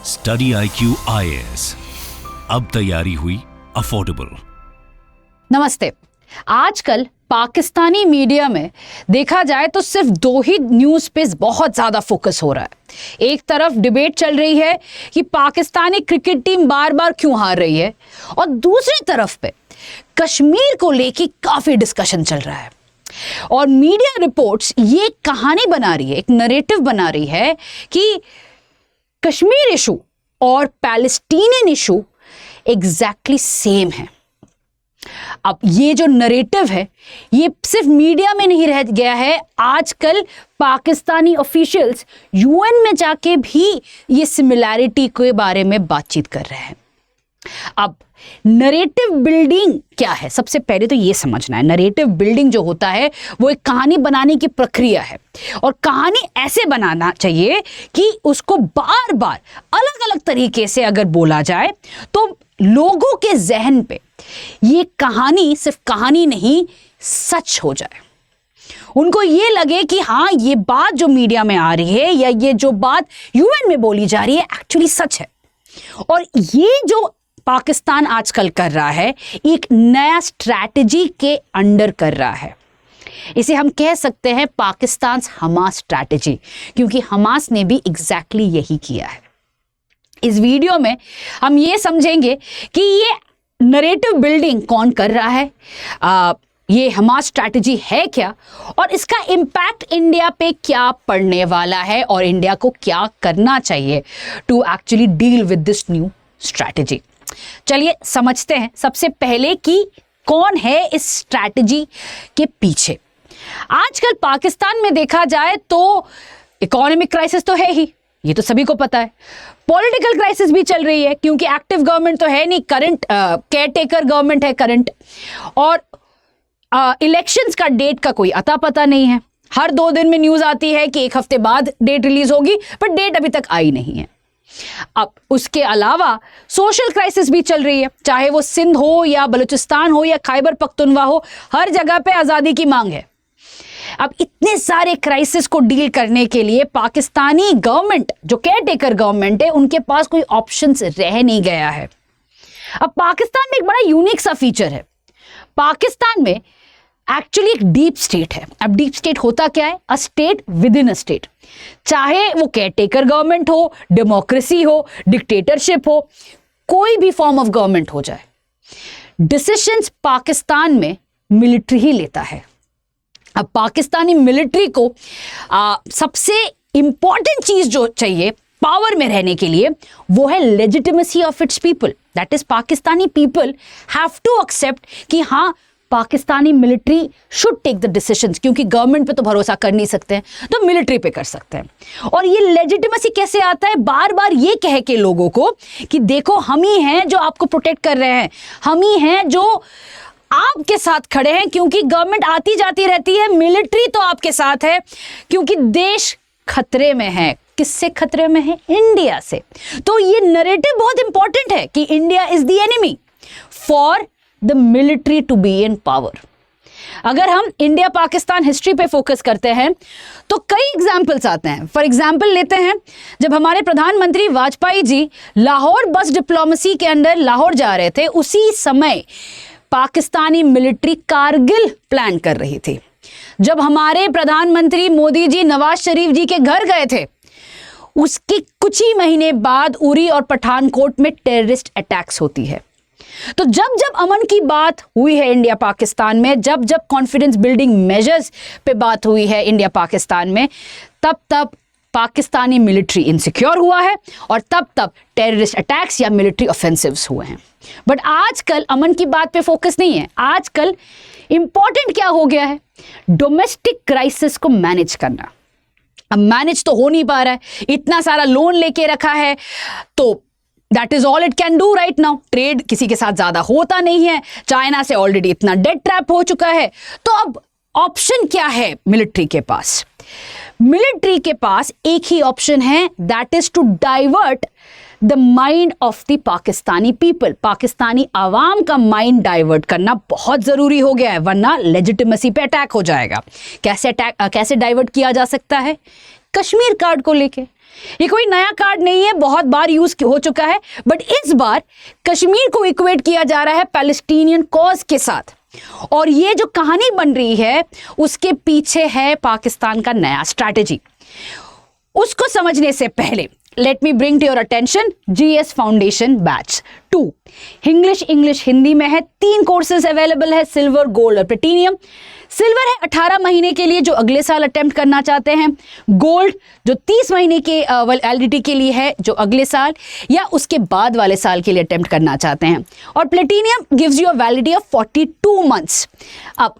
Study IQ IAS, अब तैयारी हुई अफोर्डेबल। नमस्ते। आजकल पाकिस्तानी मीडिया में देखा जाए तो सिर्फ दो ही न्यूज़ पे बहुत ज़्यादा फोकस हो रहा है। एक तरफ डिबेट चल रही है कि पाकिस्तानी क्रिकेट टीम बार बार क्यों हार रही है, और दूसरी तरफ पे कश्मीर को लेके काफ़ी डिस्कशन चल रहा है। और मीडिया रिपोर्ट्स ये कहानी बना रही है, एक नरेटिव बना रही है कि कश्मीर इशू और पैलेस्टीनियन इशू एग्जैक्टली सेम है। अब ये जो नरेटिव है ये सिर्फ मीडिया में नहीं रह गया है, आजकल पाकिस्तानी ऑफिशियल्स UN में जाके भी ये सिमिलैरिटी के बारे में बातचीत कर रहे हैं। अब नरेटिव बिल्डिंग क्या है, सबसे पहले तो ये समझना है। नरेटिव बिल्डिंग जो होता है वो एक कहानी बनाने की प्रक्रिया है, और कहानी ऐसे बनाना चाहिए कि उसको बार बार अलग अलग तरीके से अगर बोला जाए तो लोगों के जहन पे ये कहानी सिर्फ कहानी नहीं, सच हो जाए। उनको ये लगे कि हाँ, ये बात जो मीडिया में आ रही है या ये जो बात UN में बोली जा रही है एक्चुअली सच है। और ये जो पाकिस्तान आजकल कर रहा है एक नया स्ट्रैटेजी के अंडर कर रहा है। इसे हम कह सकते हैं पाकिस्तान हमास स्ट्रैटेजी, क्योंकि हमास ने भी एग्जैक्टली यही किया है। इस वीडियो में हम ये समझेंगे कि ये नरेटिव बिल्डिंग कौन कर रहा है, ये हमास स्ट्रैटेजी है क्या, और इसका इम्पैक्ट इंडिया पे क्या पड़ने वाला है, और इंडिया को क्या करना चाहिए to actually deal with this new strategy. चलिए समझते हैं सबसे पहले कि कौन है इस स्ट्रैटेजी के पीछे। आजकल पाकिस्तान में देखा जाए तो इकोनॉमिक क्राइसिस तो है ही, ये तो सभी को पता है। पॉलिटिकल क्राइसिस भी चल रही है, क्योंकि एक्टिव गवर्नमेंट तो है नहीं, करंट केयरटेकर गवर्नमेंट है करंट, और इलेक्शंस का डेट का कोई अता पता नहीं है। हर 2 दिन में न्यूज़ आती है कि 1 हफ्ते बाद डेट रिलीज होगी, पर डेट अभी तक आई नहीं है। अब उसके अलावा सोशल क्राइसिस भी चल रही है, चाहे वो सिंध हो या बलूचिस्तान हो या खैबर पख्तूनख्वा हो, हर जगह पे आज़ादी की मांग है। अब इतने सारे क्राइसिस को डील करने के लिए पाकिस्तानी गवर्नमेंट, जो केयरटेकर गवर्नमेंट है, उनके पास कोई ऑप्शंस रह नहीं गया है। अब पाकिस्तान में एक बड़ा यूनिक सा फीचर है, पाकिस्तान में एक्चुअली एक डीप स्टेट है। अब डीप स्टेट होता क्या है? A state with in a state. चाहे वो केयरटेकर गवर्नमेंट हो, डेमोक्रेसी हो, डिक्टेटरशिप हो, कोई भी फॉर्म ऑफ गवर्नमेंट हो जाए, डिसीजंस पाकिस्तान में मिलिट्री ही लेता है। अब पाकिस्तानी मिलिट्री को सबसे इंपॉर्टेंट चीज जो चाहिए पावर में रहने के लिए वो है legitimacy of its people. That is Pakistani people have to accept कि हाँ, Pakistani military should take the decisions, क्योंकि गवर्नमेंट पे तो भरोसा कर नहीं सकते हैं, तो मिलिट्री पे कर सकते हैं। और ये लेजिटिमेसी कैसे आता है? बार बार ये कह के लोगों को कि देखो, हम ही हैं जो आपको प्रोटेक्ट कर रहे हैं, हम ही हैं जो आपके साथ खड़े हैं, क्योंकि गवर्नमेंट आती जाती रहती है, मिलिट्री तो आपके साथ है, क्योंकि देश खतरे में है। किससे खतरे में है? इंडिया से। तो ये नरेटिव बहुत इंपॉर्टेंट है कि India is the enemy for the military to be in power. अगर हम इंडिया पाकिस्तान हिस्ट्री पे फोकस करते हैं तो कई एग्जाम्पल्स आते हैं। फॉर एग्जाम्पल लेते हैं, जब हमारे प्रधानमंत्री वाजपेयी जी लाहौर बस डिप्लोमेसी के अंदर लाहौर जा रहे थे, उसी समय पाकिस्तानी मिलिट्री कारगिल प्लान कर रही थी। जब हमारे प्रधानमंत्री मोदी जी नवाज शरीफ जी के घर गए थे, उसके कुछ ही महीने बाद उरी और पठानकोट में टेररिस्ट अटैक्स होती है। तो जब जब अमन की बात हुई है इंडिया पाकिस्तान में, जब जब कॉन्फिडेंस बिल्डिंग मेजर्स पे बात हुई है इंडिया पाकिस्तान में, तब तब पाकिस्तानी मिलिट्री इनसिक्योर हुआ है, और तब तब टेररिस्ट अटैक्स या मिलिट्री ऑफेंसिव्स हुए हैं। बट आजकल अमन की बात पे फोकस नहीं है। आजकल इंपॉर्टेंट क्या हो गया है? डोमेस्टिक क्राइसिस को मैनेज करना। अब मैनेज तो हो नहीं पा रहा है, इतना सारा लोन लेके रखा है, तो that is all it can do right now. Trade किसी के साथ ज्यादा होता नहीं है, चाइना से ऑलरेडी इतना डेट ट्रैप हो चुका है। तो अब ऑप्शन क्या है मिलिट्री के पास? मिलिट्री के पास एक ही ऑप्शन है, that is to divert the mind of the Pakistani people. Pakistani आवाम का माइंड डाइवर्ट करना बहुत जरूरी हो गया है, वरना लेजिटिमेसी पे अटैक हो जाएगा। कैसे डाइवर्ट किया जा सकता है? कश्मीर कार्ड को लेके। ये कोई नया कार्ड नहीं है, बहुत बार यूज हो चुका है, बट इस बार कश्मीर को इक्वेट किया जा रहा है पैलेस्टीनियन कॉज के साथ। और ये जो कहानी बन रही है उसके पीछे है पाकिस्तान का नया स्ट्रैटेजी। उसको समझने से पहले let me bring to your attention GS foundation batch 2। English Hindi में है। 3 कोर्सेज अवेलेबल है, सिल्वर, गोल्ड और प्लेटिनियम। सिल्वर है 18 महीने के लिए जो अगले साल अटेम्प्ट करना चाहते हैं, गोल्ड जो 30 महीने के वैलिडिटी के लिए है जो अगले साल या उसके बाद वाले साल के लिए अटेम्प्ट करना चाहते हैं, और platinum gives you a validity of 42 months. अब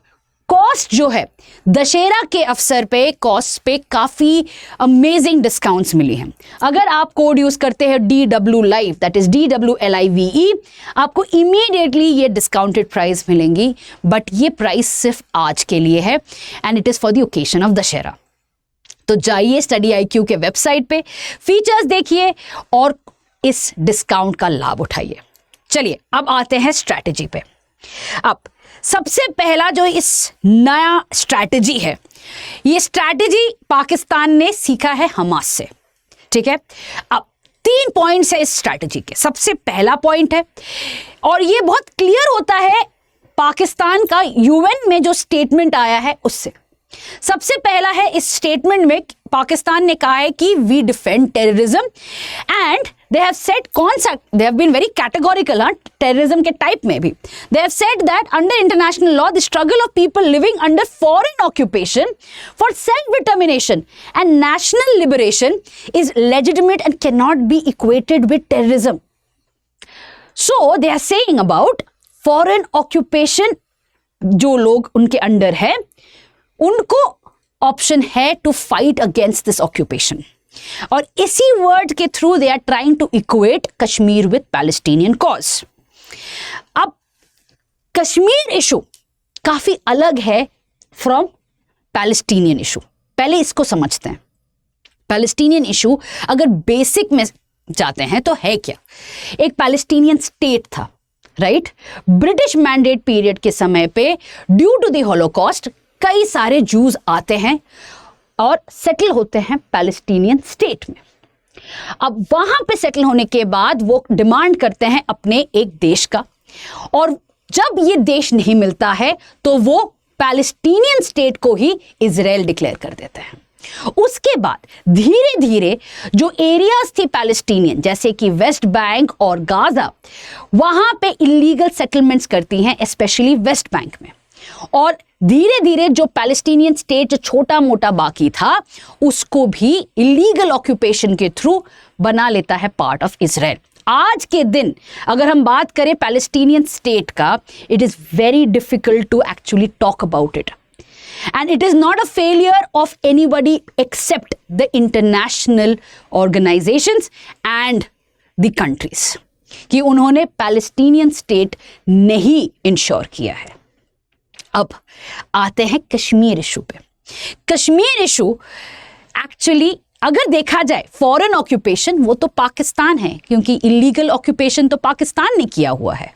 कॉस्ट जो है, दशहरा के अवसर पे कॉस्ट पे काफ़ी अमेजिंग डिस्काउंट्स मिली हैं। अगर आप कोड यूज़ करते हैं DW Live, that is DWLIVE, आपको इमीडिएटली ये डिस्काउंटेड प्राइस मिलेंगी, बट ये प्राइस सिर्फ आज के लिए है and it is for the occasion of Dussehra. तो जाइए स्टडी IQ के वेबसाइट पे, फीचर्स देखिए और इस डिस्काउंट का लाभ उठाइए। चलिए अब आते हैं स्ट्रैटेजी पे। अब सबसे पहला जो इस नया स्ट्रैटेजी है, ये स्ट्रैटेजी पाकिस्तान ने सीखा है हमास से, ठीक है। अब 3 पॉइंट्स है इस स्ट्रैटेजी के। सबसे पहला पॉइंट है, और ये बहुत क्लियर होता है पाकिस्तान का UN में जो स्टेटमेंट आया है उससे। सबसे पहला है, इस स्टेटमेंट में पाकिस्तान ने कहा है कि we defend terrorism and they have said, कौन सा, they have been very categorical terrorism के टाइप में भी। They have said that under international law the struggle of people living under foreign occupation for self determination and national liberation is legitimate and can not be equated with terrorism. So they are saying about foreign occupation, जो लोग उनके under है उनको option है to fight against this occupation, और इसी word के through they are trying to equate Kashmir with Palestinian cause. अब कश्मीर इशू काफी अलग है फ्रॉम पैलेस्टीनियन इशू। पहले इसको समझते हैं। पैलेस्टीनियन इशू अगर बेसिक में जाते हैं तो है क्या, एक पैलेस्टीनियन स्टेट था, राइट। ब्रिटिश मैंडेट पीरियड के समय पे ड्यू टू द हॉलोकॉस्ट कई सारे जूज आते हैं और सेटल होते हैं पैलेस्टीनियन स्टेट में। अब वहां पे सेटल होने के बाद वो डिमांड करते हैं अपने एक देश का, और जब ये देश नहीं मिलता है तो वो पैलेस्टीनियन स्टेट को ही इजराइल डिक्लेयर कर देते हैं। उसके बाद धीरे धीरे जो एरियाज थी पैलेस्टीनियन, जैसे कि वेस्ट बैंक और गाजा, वहां पे इलीगल सेटलमेंट्स करती हैं, स्पेशली वेस्ट बैंक में, और धीरे धीरे जो पैलेस्टीनियन स्टेट जो छोटा मोटा बाकी था उसको भी इलीगल ऑक्यूपेशन के थ्रू बना लेता है पार्ट ऑफ इजराइल। आज के दिन अगर हम बात करें पैलेस्टीनियन स्टेट का, it is very difficult to actually talk about it, and it is not a failure of anybody except the international organisations and the countries कि उन्होंने पैलेस्टीनियन स्टेट नहीं इंश्योर किया है। अब आते हैं कश्मीर इशू पे। कश्मीर इशू एक्चुअली अगर देखा जाए फॉरेन ऑक्यूपेशन, वो तो पाकिस्तान है, क्योंकि इलीगल ऑक्यूपेशन तो पाकिस्तान ने किया हुआ है।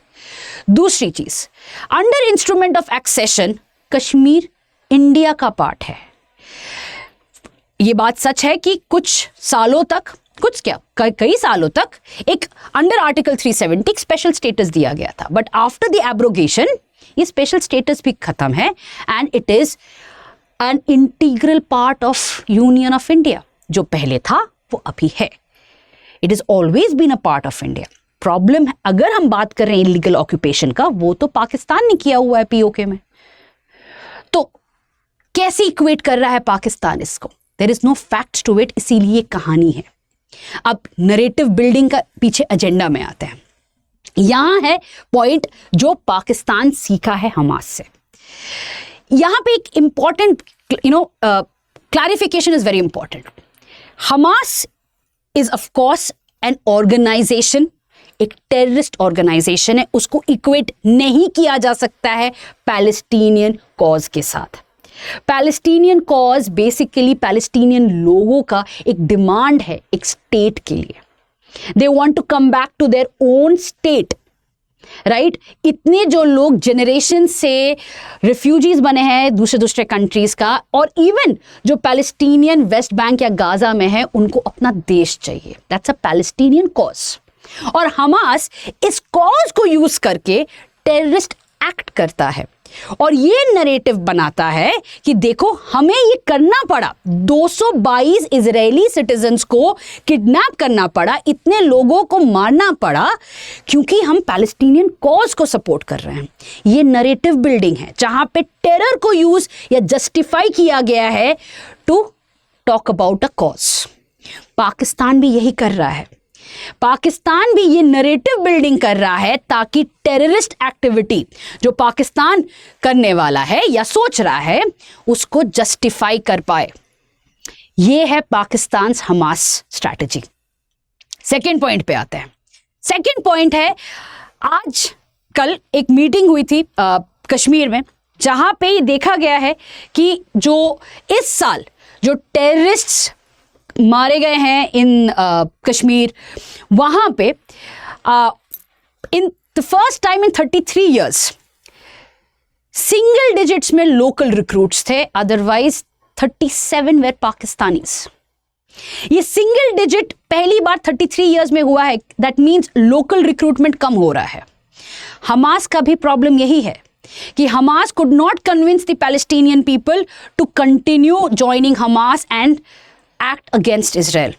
दूसरी चीज, under instrument of accession Kashmir India का पार्ट है। ये बात सच है कि कुछ सालों तक, कुछ क्या कई सालों तक एक अंडर आर्टिकल 370 एक स्पेशल स्टेटस दिया गया था, बट आफ्टर द एब्रोगेशन ये स्पेशल स्टेटस भी खत्म है and it is an integral part of union of India. जो पहले था वो अभी है, it is always been a part of India. Problem अगर हम बात कर रहे हैं इलीगल ऑक्यूपेशन का, वो तो पाकिस्तान ने किया हुआ है POK में, तो कैसे इक्वेट कर रहा है पाकिस्तान इसको? There is no fact to it, इसीलिए कहानी है। अब नरेटिव बिल्डिंग का पीछे एजेंडा में आते हैं। यहां है पॉइंट जो पाकिस्तान सीखा है हमास से। यहां पे एक important clarification is very important. Hamas is of course an organisation, एक टेररिस्ट ऑर्गेनाइजेशन है, उसको इक्वेट नहीं किया जा सकता है पैलेस्टीनियन कॉज के साथ। पैलेस्टीनियन कॉज बेसिकली पैलेस्टीनियन लोगों का एक डिमांड है एक स्टेट के लिए। They want to come back to their own state. Right इतने जो लोग जनरेशन से रिफ्यूजीज बने हैं दूसरे दूसरे कंट्रीज का, और इवन जो पैलेस्टीनियन वेस्ट बैंक या गाजा में है, उनको अपना देश चाहिए। That's a Palestinian cause. और हमास इस कॉज को यूज करके टेररिस्ट एक्ट करता है और ये नरेटिव बनाता है कि देखो हमें ये करना पड़ा, 222 इजरायली सिटीजन्स को किडनैप करना पड़ा, इतने लोगों को मारना पड़ा क्योंकि हम पैलेस्टीनियन कॉज को सपोर्ट कर रहे हैं। ये नरेटिव बिल्डिंग है जहां पे टेरर को यूज या जस्टिफाई किया गया है to talk about a cause. Pakistan भी यही कर रहा है। पाकिस्तान भी ये नरेटिव बिल्डिंग कर रहा है ताकि टेररिस्ट एक्टिविटी जो पाकिस्तान करने वाला है या सोच रहा है उसको जस्टिफाई कर पाए। ये है Pakistan Hamas strategy. Second point पे आते हैं। सेकंड पॉइंट है, आज कल एक मीटिंग हुई थी कश्मीर में, जहां पे ये देखा गया है कि जो इस साल जो टेररिस्ट्स मारे गए हैं इन कश्मीर, वहां पे in the first time in 33 years single digits में लोकल रिक्रूट्स थे, अदरवाइज 37 वेर पाकिस्तानीज। ये सिंगल डिजिट पहली बार 33 इयर्स में हुआ है। दैट मीन्स लोकल रिक्रूटमेंट कम हो रहा है। हमास का भी प्रॉब्लम यही है कि Hamas could not convince the Palestinian people to continue joining Hamas and act against Israel.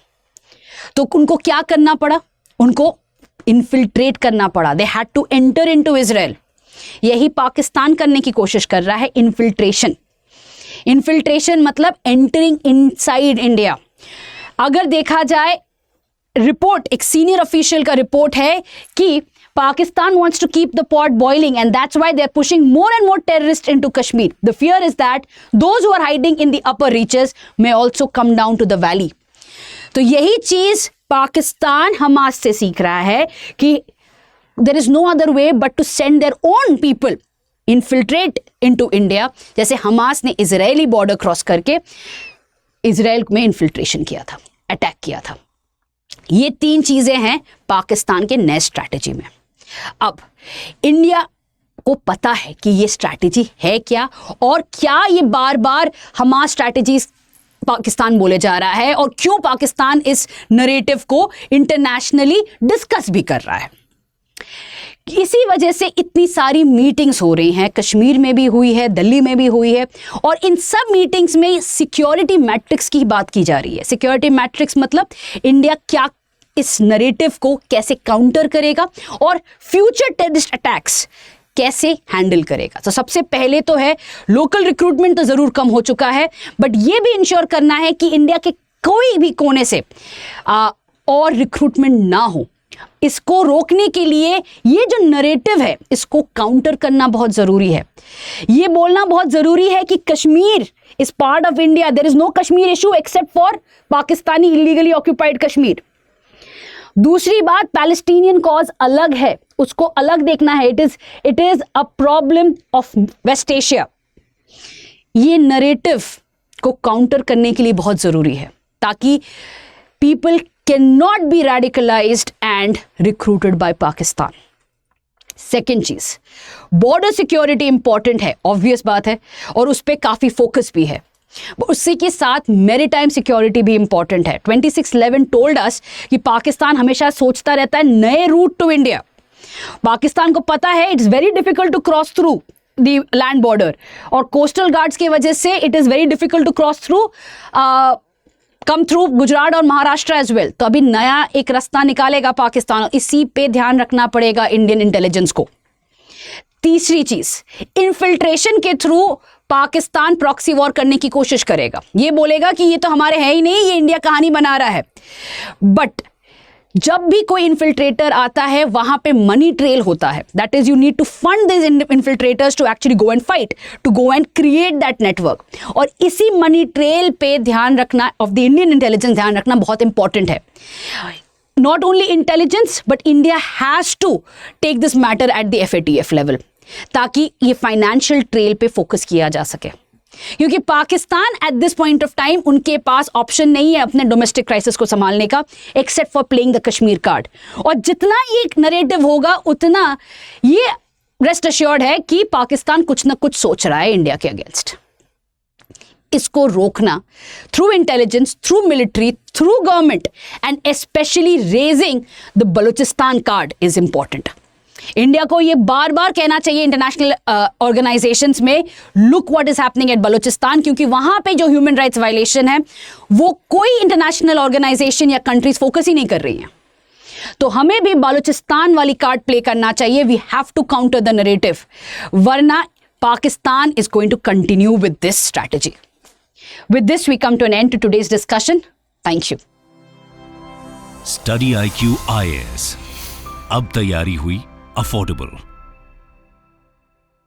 तो उनको क्या करना पड़ा? उनको इन्फिल्ट्रेट करना पड़ा। They had to enter into Israel. यही पाकिस्तान करने की कोशिश कर रहा है, इन्फिल्ट्रेशन। इन्फिल्ट्रेशन मतलब एंटरिंग इनसाइड इंडिया। अगर देखा जाए रिपोर्ट, एक सीनियर ऑफिशियल का रिपोर्ट है कि Pakistan wants to keep the pot boiling and that's why they're pushing more and more terrorists into Kashmir. The fear is that those who are hiding in the upper reaches may also come down to the valley. तो यही चीज Pakistan Hamas से सीख रहा है कि there is no other way but to send their own people infiltrate into India, जैसे Hamas ने इजरायली बॉर्डर क्रॉस करके इजराइल में इन्फिल्ट्रेशन किया था, अटैक किया था। ये तीन चीजें हैं पाकिस्तान के नए स्ट्रैटेजी में। अब इंडिया को पता है कि ये स्ट्रैटेजी है क्या, और क्या ये बार बार हमास स्ट्रैटेजी पाकिस्तान बोले जा रहा है, और क्यों पाकिस्तान इस नरेटिव को इंटरनेशनली डिस्कस भी कर रहा है। इसी वजह से इतनी सारी मीटिंग्स हो रही हैं। कश्मीर में भी हुई है, दिल्ली में भी हुई है, और इन सब मीटिंग्स में सिक्योरिटी मैट्रिक्स की बात की जा रही है। सिक्योरिटी मैट्रिक्स मतलब इंडिया क्या इस नरेटिव को कैसे काउंटर करेगा और फ्यूचर टेररिस्ट अटैक्स कैसे हैंडल करेगा। तो सबसे पहले तो है लोकल रिक्रूटमेंट तो ज़रूर कम हो चुका है, बट ये भी इंश्योर करना है कि इंडिया के कोई भी कोने से और रिक्रूटमेंट ना हो। इसको रोकने के लिए ये जो नरेटिव है इसको काउंटर करना बहुत ज़रूरी है। ये बोलना बहुत ज़रूरी है कि Kashmir is part of India, there is no Kashmir issue except for Pakistani illegally occupied Kashmir. दूसरी बात, पैलेस्टीनियन कॉज अलग है, उसको अलग देखना है। It is a problem of west Asia. ये नरेटिव को काउंटर करने के लिए बहुत ज़रूरी है ताकि people can not be radicalised and recruited by Pakistan. Second चीज, बॉर्डर सिक्योरिटी इंपॉर्टेंट है, ऑब्वियस बात है, और उस पर काफ़ी फोकस भी है। उसी के साथ मैरीटाइम सिक्योरिटी भी इंपॉर्टेंट है। 2611 टोल्ड अस कि पाकिस्तान हमेशा सोचता रहता है नए रूट टू इंडिया। पाकिस्तान को पता है it's very difficult to cross through the land border, और कोस्टल गार्ड्स की वजह से it is very difficult to cross through come through Gujarat और महाराष्ट्र एज वेल। तो अभी नया एक रास्ता निकालेगा पाकिस्तान, इसी पे ध्यान रखना पड़ेगा इंडियन इंटेलिजेंस को। तीसरी चीज, इन्फिल्ट्रेशन के थ्रू पाकिस्तान प्रॉक्सी वॉर करने की कोशिश करेगा। ये बोलेगा कि ये तो हमारे है ही नहीं, ये इंडिया कहानी बना रहा है। बट जब भी कोई इन्फिल्ट्रेटर आता है वहां पे मनी ट्रेल होता है। That is you need to fund this infiltrators to actually go and fight, to go and create that network. और इसी मनी ट्रेल पे ध्यान रखना ऑफ द इंडियन इंटेलिजेंस, ध्यान रखना बहुत इंपॉर्टेंट है। Not only intelligence but India has to take this matter at the FATF level, ताकि ये फाइनेंशियल ट्रेल पे फोकस किया जा सके। क्योंकि Pakistan at this point of time उनके पास ऑप्शन नहीं है अपने डोमेस्टिक क्राइसिस को संभालने का except for playing the Kashmir card. और जितना ये नरेटिव होगा उतना ये रेस्ट अश्योर्ड है कि पाकिस्तान कुछ ना कुछ सोच रहा है इंडिया के अगेंस्ट। इसको रोकना through intelligence, through military, through government and specially raising the Balochistan card is important. India को ये बार बार कहना चाहिए इंटरनेशनल ऑर्गेनाइजेशंस में, look what is happening at Balochistan, क्योंकि वहां पे जो ह्यूमन राइट्स वायलेशन है वो कोई इंटरनेशनल ऑर्गेनाइजेशन या कंट्रीज फोकस ही नहीं कर रही हैं। तो हमें भी बलूचिस्तान वाली कार्ड प्ले करना चाहिए। We have to counter the narrative, वरना Pakistan is going to continue with this strategy. With this, we come to an end to today's discussion. Thank you. Study IQ IAS. अब तैयारी हुई अफोर्डेबल।